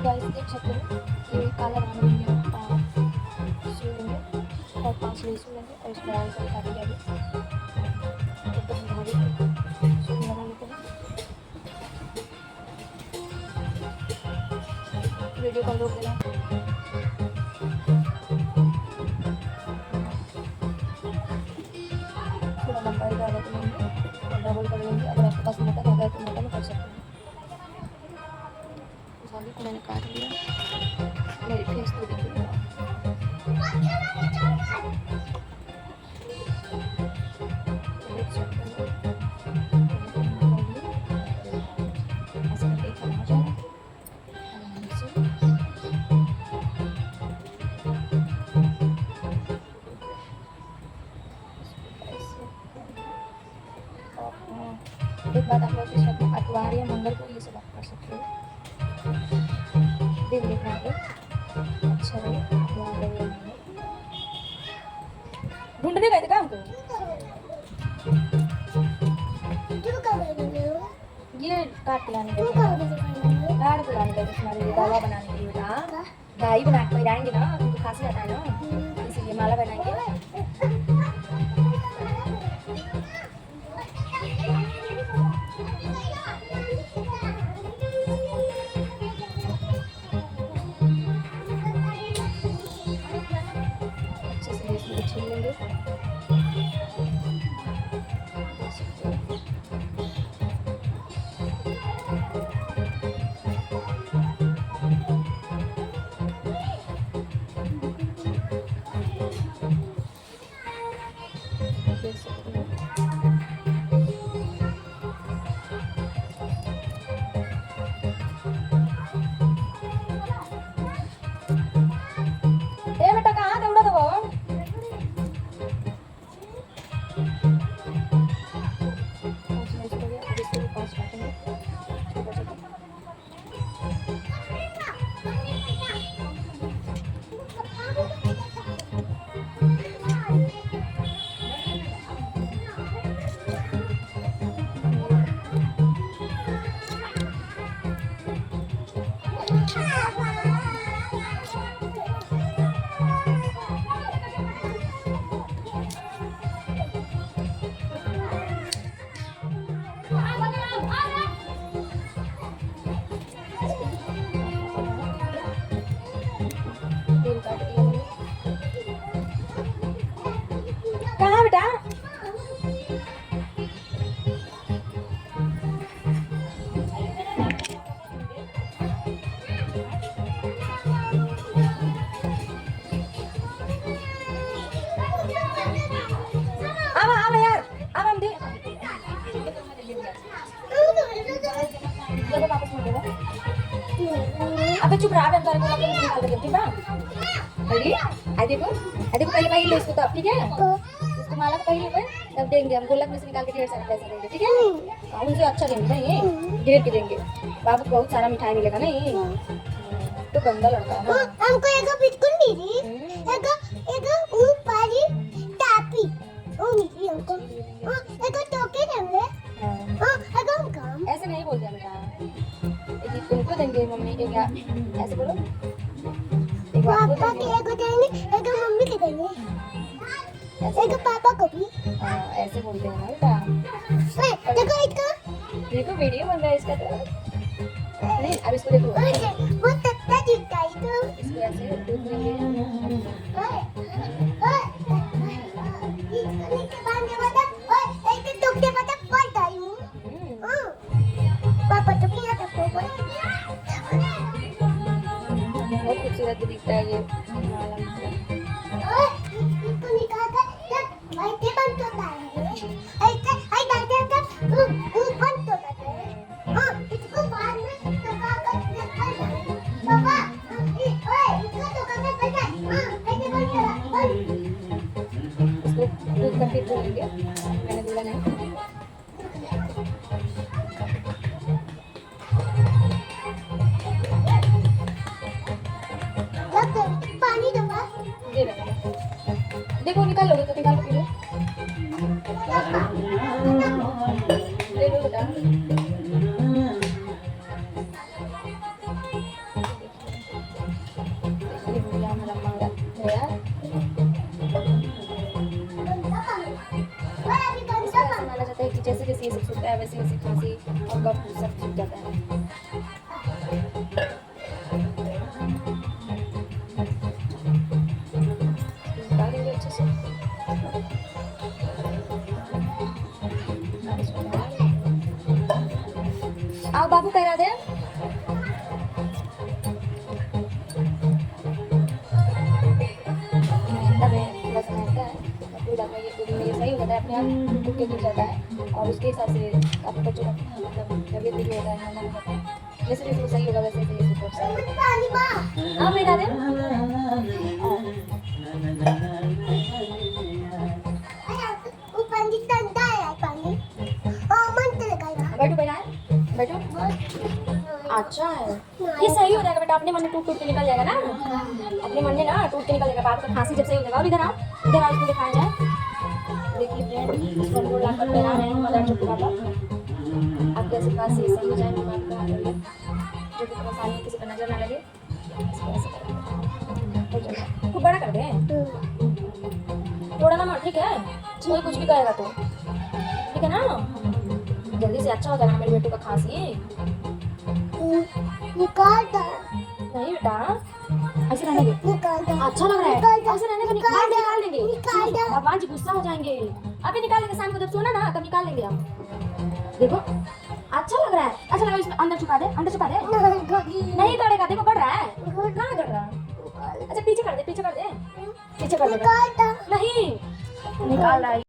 Guys देख सकते हो ये काला धान लेंगे और 5 लहसुन लेंगे और इसको आराम से काट लिया तो भारी सुन लगा लेते हैं। वीडियो कॉल रोक देना। थोड़ा लंबाई ज़्यादा तो लेंगे और डबल कर लेंगे। अगर आपके पास मोटा ज़्यादा है तो मोटा में कर सकते हैं। मसाले को मैंने काट लिया, मेरी फेस तो दिख रही है। एक बात आप लोग के साथ अतवार या मंगल को ये सब आप कर सकते हो। दिन देखना है अच्छा रहे ढूंढने गए थे क्या हमको? ये काट लाने गए दाढ़ को लाने गए तुम्हारे लिए दवा बनाने के लिए बेटा। दवाई बना के पहनाएंगे ना, तुमको खांसी आता है ना, इसीलिए माला बनाएंगे। छीन लेंगे। देख सकते हो बेटा कहाँ दौड़ा दो कहाँ बेटा? आवा यार आवा हम दे जब वापस मुड़ देगा। अबे चुप रहा, हम सारे को अपने निकाल देंगे ठीक है? रेडी? आई देखो पहले पहले लो इसको तब ठीक है? इसको माला को पहले पे तब देंगे हम, गुल्लक में से निकाल के ढेर सारा पैसा देंगे ठीक है? उनसे अच्छा देंगे ना, ये ढेर के देंगे। बाबू को बहुत सारा मिठाई मिलेगा ना, ये तो गंदा लड़का है ना। हमको एक बिस्कुट दीदी, एक ऊपरी टापी ओ मिली हमको, एक टोके देंगे। हां एक हम काम ऐसे नहीं बोलते बेटा, एक तुमको देंगे मम्मी के क्या ऐसे बोलो। एक पापा के एक देंगे, एक मम्मी के देंगे, एक पापा को भी। ऐसे बोलते हैं ना बेटा। देखो इसका, देखो वीडियो बन रहा है इसका तो नहीं। अब इसको देखो वो तत्ता दिखता है तो इसको ऐसे दूध लेंगे। इसके बाद ये बता एक टोके बता पड़ता है। पापा तो किया था बहुत खूबसूरत दिखता है ये माला। इसको निकाल कर ऐसे बंद होता है, ऐसे डालते हैं तो बंद होता है। हाँ इसको बाद में लगा कर पापा इसको तो करना पड़ता है। हाँ ऐसे बंद करा इसको दूध करके धो लेंगे, मैंने बोला नहीं। पानी दबा दे रहा देखो निकाल लोगे तो निकाल के दो बेटा। जैसे जैसे ये सब सूखता है वैसे वैसे खांसी और कफ सब सूख जाता है। डालेंगे अच्छे से। आओ बाबू करा दे। तब है थोड़ा सा महंगा है, हो जाता है, ये 2 दिन में ये सही हो जाता है अपने आप, टूट के गिर जाता है और उसके हिसाब से काफ़ी बच्चों का मतलब तबीयत भी होता है, नॉर्मल होता है, जैसे जैसे वो सही होगा वैसे वैसे ये सब सही होगा। पानी बा हाँ बेटा दे। पानी ठंडा है पानी मन तो लगाएगा बैठो बेटा, बैठो। अच्छा है, ये सही हो जाएगा बेटा, अपने मन में टूट टूट के निकल जाएगा ना, अपने मन में ना टूट के निकल जाएगा, बात का खांसी जब सही हो जाएगा। और इधर आओ, इधर आओ, इसको दिखाया जाए। देखिए फ्रेंड, इसको हम लोग लाकर पहना रहे हैं मदर चुप पापा, आप कैसे खांसी सही हो जाए, बीमार का जो भी परेशानी किसी पर नजर ना लगे, इसको ऐसे करेंगे। खूब बड़ा कर दे, थोड़ा ना मत, ठीक है, कोई कुछ भी कहेगा तो, ठीक है ना, जल्दी से अच्छा हो जाएगा मेरे बेटू का खांसी। निकाल दो नहीं बेटा, ऐसे रहने दे, निकाल दो अच्छा लग रहा है, ऐसे रहने दो, निकाल देंगे, निकाल दो भगवान जी गुस्सा हो जाएंगे, अभी निकाल देंगे, शाम को जब सोना ना तब निकाल देंगे हम। देखो अच्छा लग रहा है, अच्छा लगा, इसमें अंदर छुपा दे, अंदर छुपा दे। नहीं करेगा, देखो बढ़ रहा है, कहाँ कर रहा है, अच्छा पीछे कर दे, पीछे कर दे, पीछे कर दे, निकाल दो नहीं निकाल रहा है।